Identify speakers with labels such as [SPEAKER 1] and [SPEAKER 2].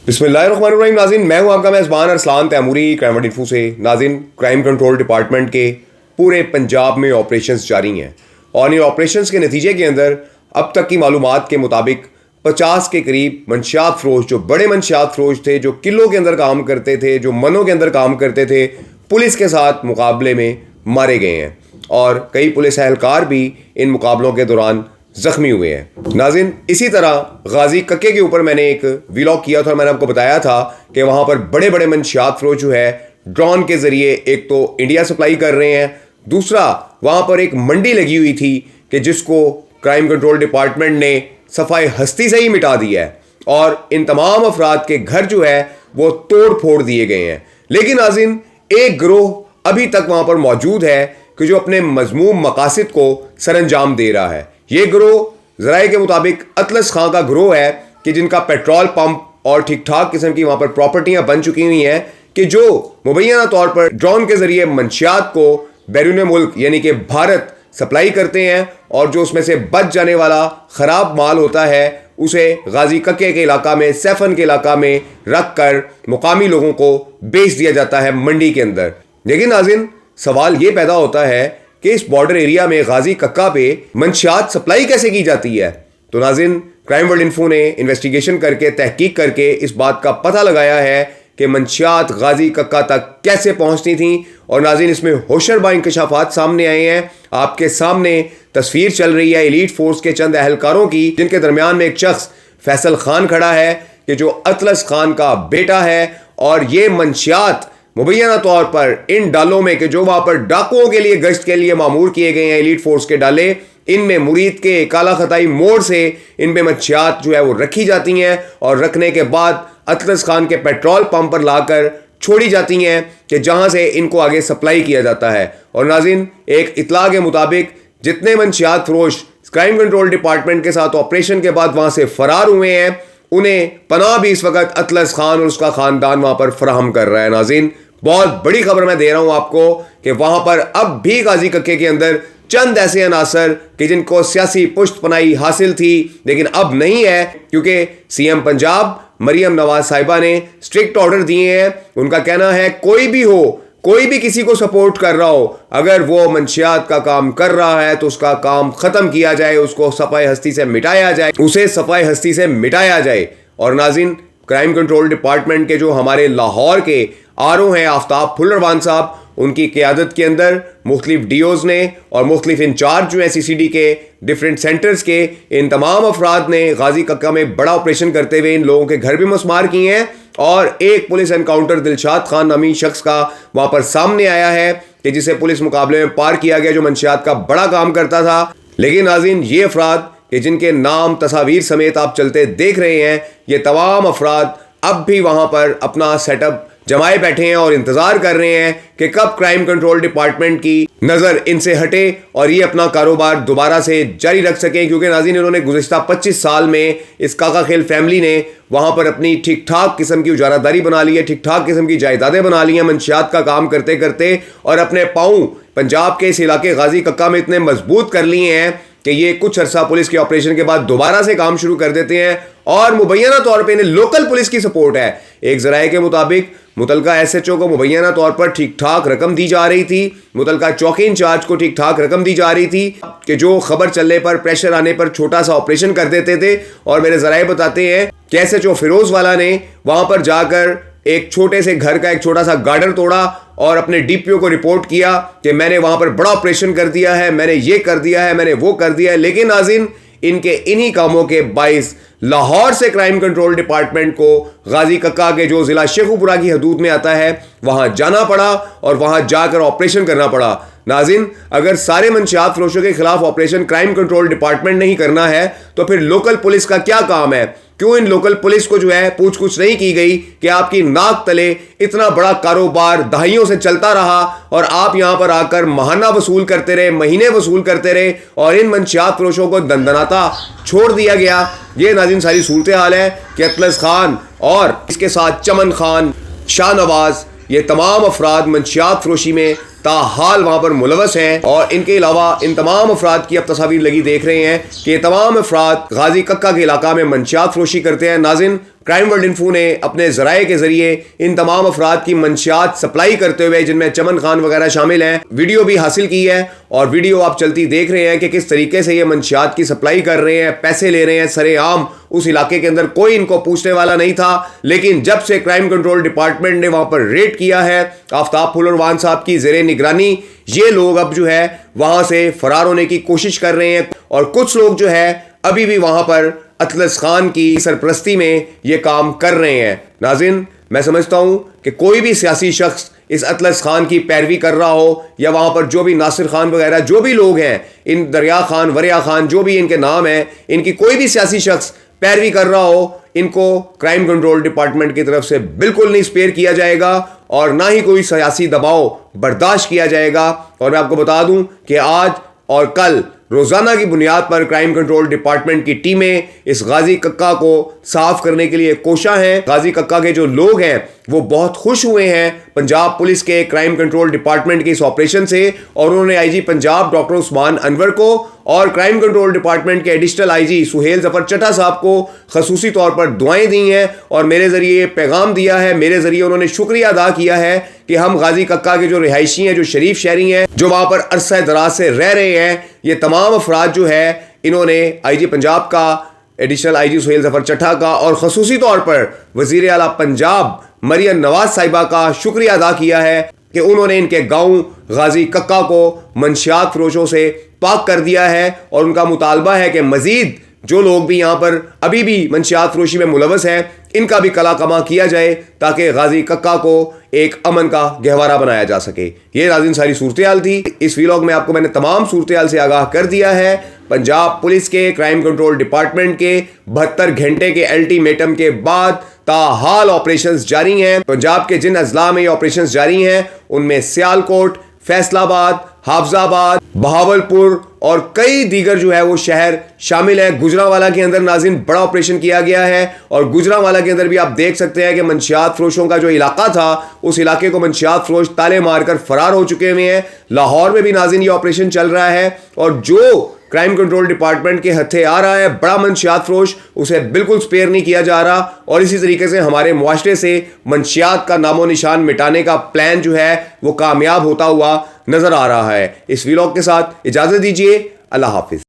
[SPEAKER 1] बिस्मिल्लाहिर्रहमानिर्रहीम। नाज़रीन, मैं हूं आपका मेज़बान अरसलान तैमूरी क्राइम इन्फो से। नाज़रीन, क्राइम कंट्रोल डिपार्टमेंट के पूरे पंजाब में ऑपरेशंस जारी हैं और इन ऑपरेशंस के नतीजे के अंदर अब तक की मालूमात के मुताबिक 50 के करीब मंशियात फरोश, जो बड़े मंशियात फरोश थे, जो किलों के अंदर काम करते थे, जो मनों के अंदर काम करते थे, पुलिस के साथ मुकाबले में मारे गए हैं और कई पुलिस एहलकार भी इन मुकाबलों के दौरान जख्मी हुए हैं। नाज़रीन, इसी तरह गाजी कक्के के ऊपर मैंने एक व्लॉग किया था और मैंने आपको बताया था कि वहाँ पर बड़े बड़े मंशियात फरोश जो है ड्रोन के ज़रिए एक तो इंडिया सप्लाई कर रहे हैं, दूसरा वहाँ पर एक मंडी लगी हुई थी कि जिसको क्राइम कंट्रोल डिपार्टमेंट ने सफाई हस्ती से ही मिटा दिया है और इन तमाम अफराद के घर जो है वो तोड़ फोड़ दिए गए हैं। लेकिन नाज़रीन, एक गिरोह अभी तक वहाँ पर मौजूद है कि जो अपने मजमूम मकासद को सरअंजाम दे रहा है। ये गिरोह ज़राए के मुताबिक अतलस खां का गिरोह है कि जिनका पेट्रोल पंप और ठीक ठाक किस्म की वहाँ पर प्रॉपर्टियाँ बन चुकी हुई हैं कि जो मुबैना तौर पर ड्रोन के ज़रिए मंशियात को बैरून मुल्क यानी कि भारत सप्लाई करते हैं और जो उसमें से बच जाने वाला ख़राब माल होता है उसे गाजी कक्के के इलाका में, सैफन के इलाका में रख कर मुकामी लोगों को बेच दिया जाता है मंडी के अंदर। लेकिन नाज़रीन, सवाल ये पैदा होता है कि इस बॉर्डर एरिया में गाजी कक्का पे मंशियात सप्लाई कैसे की जाती है। तो नाज़रीन, क्राइम वर्ल्ड इन्फो ने इन्वेस्टिगेशन करके, तहकीक करके इस बात का पता लगाया है कि मंशियात गाजी कक्का तक कैसे पहुंचती थी और नाज़रीन, इसमें होशरबा इंकशाफात सामने आए हैं। आपके सामने तस्वीर चल रही है एलीट फोर्स के चंद एहलकारों की, जिनके दरमियान में एक शख्स फैसल खान खड़ा है कि जो अतलस खान का बेटा है और ये मंशियात मुबैना तौर पर इन डालों में कि जो वहाँ पर डाकुओं के लिए गश्त के लिए मामूर किए गए हैं एलीट फोर्स के डाले, इनमें मुरीद के काला खताई मोड़ से इनमें मंशियात जो है वो रखी जाती हैं और रखने के बाद अतलस खान के पेट्रोल पंप पर लाकर छोड़ी जाती हैं कि जहाँ से इनको आगे सप्लाई किया जाता है। और नाज़रीन, एक इतला के मुताबिक जितने मंशियात फरोश क्राइम कंट्रोल डिपार्टमेंट के साथ ऑपरेशन के बाद वहाँ से फरार हुए हैं, उन्हें पनाह भी इस वक्त अतलस खान और उसका ख़ानदान वहाँ पर फराहम कर रहा है। नाज़रीन, बहुत बड़ी खबर मैं दे रहा हूं आपको कि वहां पर अब भी गाजी कक्के के अंदर चंद ऐसे अनासर कि जिनको सियासी पुष्टपनाही हासिल थी लेकिन अब नहीं है, क्योंकि सीएम पंजाब मरियम नवाज साहिबा ने स्ट्रिक्ट ऑर्डर दिए हैं। उनका कहना है कोई भी हो, कोई भी किसी को सपोर्ट कर रहा हो, अगर वो मंशियात का काम कर रहा है तो उसका काम खत्म किया जाए, उसको सफाई हस्ती से मिटाया जाए, उसे सफाई हस्ती से मिटाया जाए। और नाज़रीन, क्राइम कंट्रोल डिपार्टमेंट के जो हमारे लाहौर के आरओ हैं आफ्ताब फुल्लरवान साहब, उनकी क़यादत के अंदर मुख्तलिफ डीओज़ ने और मुख्तलिफ इंचार्ज जो हैं सीसीडी के डिफरेंट सेंटर्स के, इन तमाम अफराद ने गाजी कक्का में बड़ा ऑपरेशन करते हुए इन लोगों के घर भी मसमार किए हैं और एक पुलिस एनकाउंटर दिलशाद खान नामी शख्स का वहाँ पर सामने आया है कि जिसे पुलिस मुकाबले में पार किया गया, जो मंशियात का बड़ा काम करता था। लेकिन नाज़रीन, ये अफराद कि जिनके नाम तस्वीर समेत आप चलते देख रहे हैं, ये तमाम अफराद अब भी वहाँ पर अपना सेटअप जमाए बैठे हैं और इंतजार कर रहे हैं कि कब क्राइम कंट्रोल डिपार्टमेंट की नज़र इनसे हटे और ये अपना कारोबार दोबारा से जारी रख सकें। क्योंकि नाज़रीन, इन्होंने गुज़िश्ता 25 साल में इस काका खेल फैमिली ने वहाँ पर अपनी ठीक ठाक किस्म की उजारादारी बना ली है, ठीक ठाक किस्म की जायदादें बना ली हैं मंशियात का काम करते करते, और अपने पाँव पंजाब के इस इलाके गाजी कक्का में इतने मजबूत कर लिए हैं कि ये कुछ अरसा पुलिस के ऑपरेशन के बाद दोबारा से काम शुरू कर देते हैं और मुबैना तौर पे इन्हें लोकल पुलिस की सपोर्ट है। एक ज़राए के मुताबिक मुतलका एसएचओ को मुबैना तौर पर ठीक ठाक रकम दी जा रही थी, मुतलका चौकी इंचार्ज को ठीक ठाक रकम दी जा रही थी कि जो खबर चलने पर, प्रेशर आने पर छोटा सा ऑपरेशन कर देते थे। और मेरे ज़राए बताते हैं कि एसएचओ फिरोज वाला ने वहां पर जाकर एक छोटे से घर का एक छोटा सा गार्डर तोड़ा और अपने डीपीओ को रिपोर्ट किया कि मैंने वहां पर बड़ा ऑपरेशन कर दिया है, मैंने ये कर दिया है, मैंने वो कर दिया है। लेकिन नाज़रीन, इनके इन्हीं कामों के बाइस लाहौर से क्राइम कंट्रोल डिपार्टमेंट को गाजी कक्का के जो जिला शेखुपुरा की हदूद में आता है वहां जाना पड़ा और वहां जाकर ऑपरेशन करना पड़ा। नाज़रीन, अगर सारे मंशियात फरोशों के खिलाफ ऑपरेशन क्राइम कंट्रोल डिपार्टमेंट नहीं करना है तो फिर लोकल पुलिस का क्या काम है? क्यों इन लोकल पुलिस को जो है पूछ कुछ नहीं की गई कि आपकी नाक तले इतना बड़ा कारोबार दहाइयों से चलता रहा और आप यहां पर आकर महाना वसूल करते रहे, महीने वसूल करते रहे और इन मंशियात फरोशों को दंदनाता छोड़ दिया गया। ये नाज़रीन सारी सूरत हाल है कि अतलस खान और इसके साथ चमन खान, शाहनवाज, ये तमाम अफराद मंशियात फरोशी में ताहाल वहाँ पर मुलवस हैं। और इनके अलावा इन तमाम अफराद की अब तस्वीर लगी देख रहे हैं कि ये तमाम अफराद गाजी कक्का के इलाका में मंशियात फरोशी करते हैं। नाज़रीन, क्राइम वर्ल्ड इन्फो ने अपने जराए के जरिए इन तमाम अफराद की मंशियात सप्लाई करते हुए, जिनमें चमन खान वगैरह शामिल हैं, वीडियो भी हासिल की है। और वीडियो आप चलती देख रहे हैं कि किस तरीके से ये मंशियात की सप्लाई कर रहे हैं, पैसे ले रहे हैं सरेआम। उस इलाके के अंदर कोई इनको पूछने वाला नहीं था, लेकिन जब से क्राइम कंट्रोल डिपार्टमेंट ने वहां पर रेड किया है आफ्ताब फुलरवान साहब की जेरे निगरानी, ये लोग अब जो है वहां से फरार होने की कोशिश कर रहे हैं। और कुछ लोग जो है अभी भी वहां पर अतलस खान की सरपरस्ती में ये काम कर रहे हैं। नाज़रीन, मैं समझता हूं कि कोई भी सियासी शख्स इस अतलस खान की पैरवी कर रहा हो, या वहां पर जो भी नासिर खान वगैरह जो भी लोग हैं, इन दरिया खान, वरिया खान, जो भी इनके नाम है, इनकी कोई भी सियासी शख्स पैरवी कर रहा हो, इनको क्राइम कंट्रोल डिपार्टमेंट की तरफ से बिल्कुल नहीं स्पेयर किया जाएगा और ना ही कोई सियासी दबाव बर्दाश्त किया जाएगा। और मैं आपको बता दूं कि आज और कल रोजाना की बुनियाद पर क्राइम कंट्रोल डिपार्टमेंट की टीमें इस गाजी कक्का को साफ करने के लिए कोशा हैं। गाजी कक्का के जो लोग हैं वो बहुत खुश हुए हैं पंजाब पुलिस के क्राइम कंट्रोल डिपार्टमेंट के इस ऑपरेशन से, और उन्होंने आईजी पंजाब डॉक्टर उस्मान अनवर को और क्राइम कंट्रोल डिपार्टमेंट के एडिशनल आईजी सुहेल जफर चट्टा साहब को खसूसी तौर पर दुआएं दी हैं और मेरे जरिए पैगाम दिया है। मेरे जरिए उन्होंने शुक्रिया अदा किया है कि हम गाजी कक्का के जो रिहायशी हैं, जो शरीफ शहरी हैं, जो वहां पर अरसा दराज से रह रहे हैं, ये तमाम अफराद जो है इन्होंने आईजी पंजाब का, एडिशनल आईजी सुहेल जफर चट्टा का और खसूसी तौर पर वजीर आला पंजाब मरियम नवाज साहिबा का शुक्रिया अदा किया है कि उन्होंने इनके गांव गाजी कक्का को मंशियात फरोशों से पाक कर दिया है। और उनका मुतालबा है कि मजीद जो लोग भी यहाँ पर अभी भी मंशियात फरोशी में मुलवस हैं, इनका भी कला कमा किया जाए ताकि गाजी कक्का को एक अमन का गहवारा बनाया जा सके। ये नाज़रीन सारी सूरत हाल थी। इस व्लॉग में आपको मैंने तमाम सूरत हाल से आगाह कर दिया है। पंजाब पुलिस के क्राइम कंट्रोल डिपार्टमेंट के 72 घंटे के अल्टीमेटम के बाद ताहाल ऑपरेशंस जारी हैं। पंजाब के जिन अजला में ये ऑपरेशंस जारी हैं उनमें सियालकोट, फैसलाबाद, हाफजाबाद, बहावलपुर और कई दीगर जो है वो शहर शामिल है। गुजरांवाला के अंदर नाज़रीन बड़ा ऑपरेशन किया गया है और गुजरांवाला के अंदर भी आप देख सकते हैं कि मंशियात फरोशों का जो इलाका था, उस इलाके को मंशियात फरोश ताले मारकर फरार हो चुके हुए हैं। लाहौर में भी नाज़रीन ये ऑपरेशन चल रहा है और जो क्राइम कंट्रोल डिपार्टमेंट के हथे आ रहा है बड़ा मंशियात फरोश, उसे बिल्कुल स्पेयर नहीं किया जा रहा। और इसी तरीके से हमारे मुआशरे से मंशियात का नामो निशान मिटाने का प्लान जो है वो कामयाब होता हुआ नजर आ रहा है। इस व्लॉग के साथ इजाजत दीजिए। अल्लाह हाफिज।